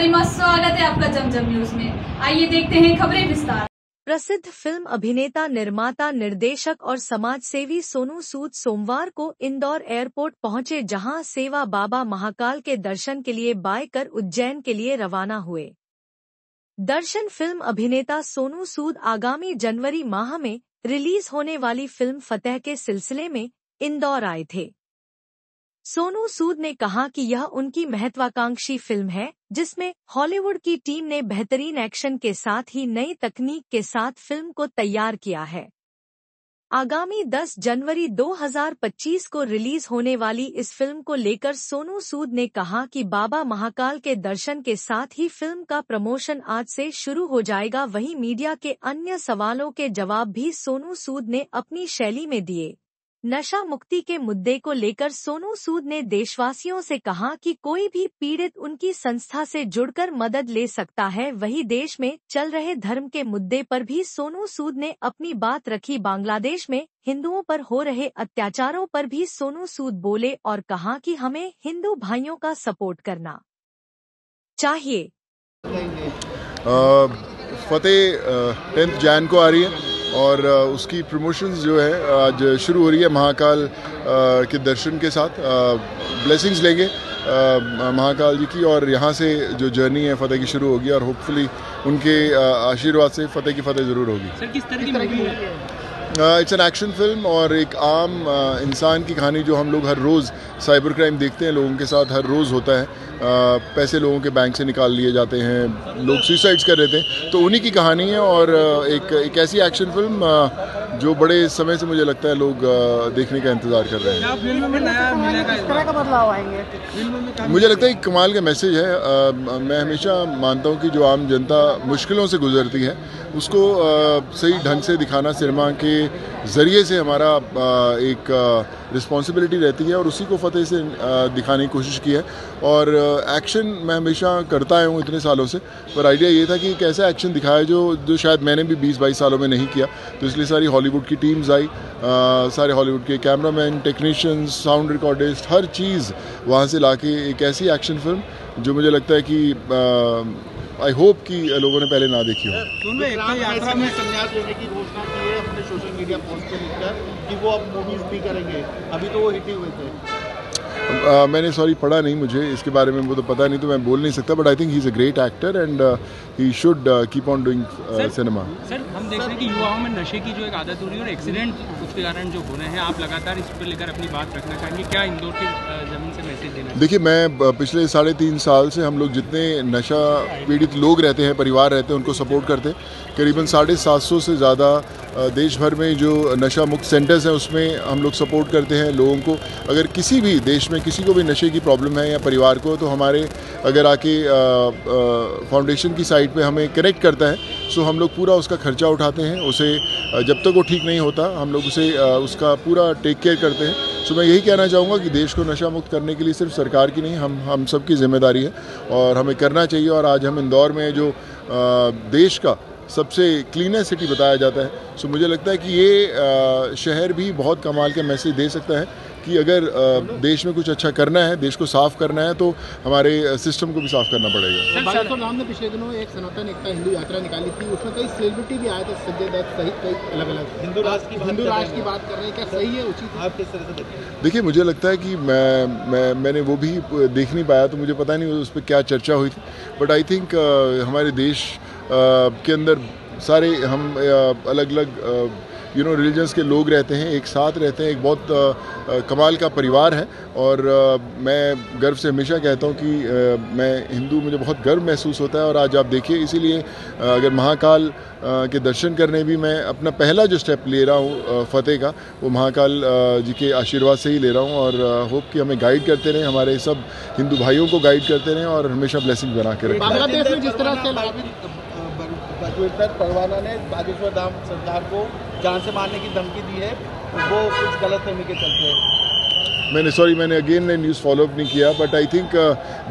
गरिमा, स्वागत है आपका जमजम न्यूज में। आइए देखते हैं खबरें विस्तार। प्रसिद्ध फिल्म अभिनेता, निर्माता, निर्देशक और समाजसेवी सोनू सूद सोमवार को इंदौर एयरपोर्ट पहुंचे, जहां सेवा बाबा महाकाल के दर्शन के लिए बाय कर उज्जैन के लिए रवाना हुए। दर्शन फिल्म अभिनेता सोनू सूद आगामी जनवरी माह में रिलीज होने वाली फिल्म फतेह के सिलसिले में इंदौर आए थे। सोनू सूद ने कहा कि यह उनकी महत्वाकांक्षी फिल्म है, जिसमें हॉलीवुड की टीम ने बेहतरीन एक्शन के साथ ही नई तकनीक के साथ फिल्म को तैयार किया है। आगामी 10 जनवरी 2025 को रिलीज होने वाली इस फिल्म को लेकर सोनू सूद ने कहा कि बाबा महाकाल के दर्शन के साथ ही फिल्म का प्रमोशन आज से शुरू हो जाएगा। वहीं मीडिया के अन्य सवालों के जवाब भी सोनू सूद ने अपनी शैली में दिए। नशा मुक्ति के मुद्दे को लेकर सोनू सूद ने देशवासियों से कहा कि कोई भी पीड़ित उनकी संस्था से जुड़कर मदद ले सकता है। वहीं देश में चल रहे धर्म के मुद्दे पर भी सोनू सूद ने अपनी बात रखी। बांग्लादेश में हिंदुओं पर हो रहे अत्याचारों पर भी सोनू सूद बोले और कहा कि हमें हिंदू भाइयों का सपोर्ट करना चाहिए। फतेह 10 जैन को आ रही है और उसकी प्रमोशंस जो है आज शुरू हो रही है महाकाल के दर्शन के साथ। ब्लेसिंग्स लेंगे महाकाल जी की और यहाँ से जो जर्नी है फतेह की शुरू होगी और होपफुली उनके आशीर्वाद से फतेह की फतेह ज़रूर होगी। सर, किस तरह की मूवी है? इट्स एन एक्शन फिल्म और एक आम इंसान की कहानी जो हम लोग हर रोज़ साइबर क्राइम देखते हैं, लोगों के साथ हर रोज़ होता है। पैसे लोगों के बैंक से निकाल लिए जाते हैं, लोग सुसाइड्स कर रहे थे, तो उन्हीं की कहानी है। और एक ऐसी एक्शन फिल्म जो बड़े समय से मुझे लगता है लोग देखने का इंतज़ार कर रहे हैं। फिल्म में नया मिलेगा, इस तरह का बदलाव आएंगे फिल्म में? मुझे लगता है एक कमाल का मैसेज है। मैं हमेशा मानता हूँ कि जो आम जनता मुश्किलों से गुजरती है उसको सही ढंग से दिखाना सिनेमा के ज़रिए से हमारा एक रिस्पॉन्सिबिलिटी रहती है और उसी को फतेह से दिखाने की कोशिश की है। और एक्शन मैं हमेशा करता आया हूँ इतने सालों से, पर आइडिया ये था कि एक ऐसा एक्शन दिखाया जो शायद मैंने भी 20-22 सालों में नहीं किया। तो इसलिए सारी हॉलीवुड की टीम्स आई, सारे हॉलीवुड के कैमरामैन, टेक्नीशियंस, साउंड रिकॉर्डिस्ट, हर चीज़ वहाँ से लाके एक ऐसी एक्शन फिल्म जो मुझे लगता है कि आई होप कि लोगों ने पहले ना देखी हो। यात्रा में संन्यास लेने की घोषणा की है अपने सोशल मीडिया पोस्ट पे लिखकर कि वो अब मूवीज भी करेंगे। अभी तो वो हिट ही हुए थे। मैंने पढ़ा नहीं, मुझे इसके बारे में वो तो पता नहीं, तो मैं बोल नहीं सकता। But I think he is a great actor and he should keep on doing cinema. Sir, हम देख रहे हैं कि युवाओं में नशे की जो एक आदत हो रही है और एक्सीडेंट उसके कारण जो हो रहे हैं, आप लगातार इस पर लेकर अपनी बात रखना चाहेंगे। क्या इंदौर की जमीन से मैसेज देना? देखिए, मैं पिछले 3.5 साल से हम लोग जितने नशा पीड़ित लोग रहते हैं, परिवार रहते हैं, उनको सपोर्ट करते हैं। करीबन 750 से ज़्यादा देश भर में जो नशा मुक्त सेंटर्स हैं उसमें हम लोग सपोर्ट करते हैं लोगों को। अगर किसी भी देश में किसी को भी नशे की प्रॉब्लम है या परिवार को, तो हमारे अगर आके फाउंडेशन की साइट पे हमें कनेक्ट करता है, सो हम लोग पूरा उसका खर्चा उठाते हैं। उसे जब तक वो ठीक नहीं होता हम लोग उसे उसका पूरा टेक केयर करते हैं। सो मैं यही कहना चाहूँगा कि देश को नशा मुक्त करने के लिए सिर्फ सरकार की नहीं, हम सब की जिम्मेदारी है और हमें करना चाहिए। और आज हम इंदौर में जो देश का सबसे क्लीनेस्ट सिटी बताया जाता है, सो मुझे लगता है कि ये शहर भी बहुत कमाल का मैसेज दे सकता है कि अगर देश में कुछ अच्छा करना है, देश को साफ करना है, तो हमारे सिस्टम को भी साफ करना पड़ेगा। बालेश्वर राम ने पिछले दिनों एक सनातन एकता हिंदू यात्रा निकाली थी, उसमें कई सेलिब्रिटी भी आए थे, संजय दत्त सहित कई अलग-अलग हिंदू राष्ट्र की बात कर रहे हैं। क्या सही है, उचित है? आप किस तरह से देखते हैं? देखिए, मुझे लगता है कि मैंने वो भी देख नहीं पाया, तो मुझे पता नहीं उस पर क्या चर्चा हुई थी। बट आई थिंक हमारे देश के अंदर सारे हम अलग अलग रिलीजन्स के लोग रहते हैं, एक साथ रहते हैं, एक बहुत कमाल का परिवार है। और मैं गर्व से हमेशा कहता हूँ कि मैं हिंदू, मुझे बहुत गर्व महसूस होता है। और आज आप देखिए, इसीलिए अगर महाकाल के दर्शन करने भी मैं अपना पहला जो स्टेप ले रहा हूँ फतेह का, वो महाकाल जी के आशीर्वाद से ही ले रहा हूँ। और होप कि हमें गाइड करते रहें, हमारे सब हिंदू भाइयों को गाइड करते रहें और हमेशा ब्लेसिंग बना के रखें। बांग्लादेश में जिस तरह से परवाना ने बागेश्वर धाम सरकार को जान से मारने की धमकी दी है, वो कुछ गलतफहमी के चलते मैंने अगेन न्यूज़ फॉलोअप नहीं किया। बट आई थिंक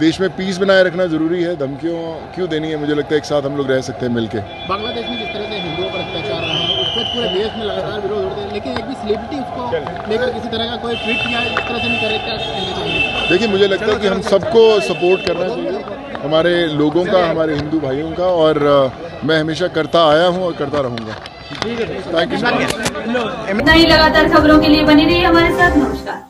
देश में पीस बनाए रखना ज़रूरी है। धमकियों क्यों देनी है? मुझे लगता है एक साथ हम लोग रह सकते हैं मिलके। बांग्लादेश में जिस तरह से हिंदुओं पर अत्याचार रहा है पूरे देश में लगातार विरोध होते हैं, लेकिन एक भी सेलिब्रिटी उसको लेकर किसी तरह का कोई ट्वीट किया इस तरह से नहीं करे, क्या कहना चाहिए? देखिए, मुझे लगता है कि हम सबको सपोर्ट करना चाहिए, हमारे लोगों का, हमारे हिंदू भाइयों का, और मैं हमेशा करता आया हूँ और करता रहूँगा। Thank you so much. इतना ही लगातार खबरों के लिए बनी रहिए हमारे साथ। नमस्कार।